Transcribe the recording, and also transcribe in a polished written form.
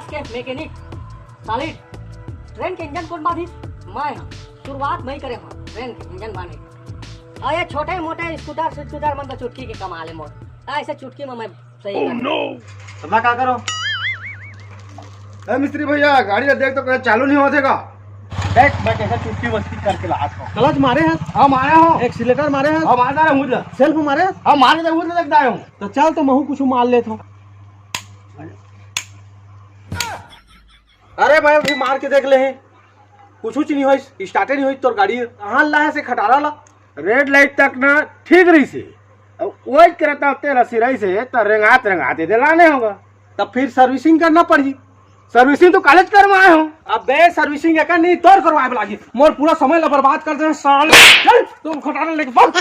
के mechanic solid train के engine कौन बांधी? मैं शुरुआत मैं करे हूँ ट्रेन के इंजन बांधे। और ये छोटे मोटे स्कूटर मन तो चुटकी के कमा ले मोर, ऐसे चुटकी में मैं सही तो मैं क्या करूँ? मिस्त्री भैया गाड़ी देख तो कहीं चालू नहीं होगा। देख मैं कैसे चुटकी वस्ती करके ला हूँ। क्लच मारे हैं? हाँ मारे हो। एक्सीलेटर मारे हैं? हाँ मारता है मुझे। सेल्फ मारे हैं? हाँ मारे तो मुझे लगता है। तो चल तो महू कुछ मार लेता हूँ। अरे भाई अभी मार के देख ले हैं, कुछ नहीं हो, स्टार्ट नहीं हुई तोर गाड़ी कहाँ ला से खटारा ला। रेड लाइट तक ना ठीक रही से, वही करता तेरा सिराई से तो रंगाते दिलाने होगा। तब फिर सर्विसिंग करना पड़ी। सर्विसिंग तो कॉलेज करवाए हूँ। अबे सर्विसिंग एक नहीं तोर करवाए लागी, मोर पूरा समय ला बर्बाद कर दे साले। चल तुम खटारा लेके भाग।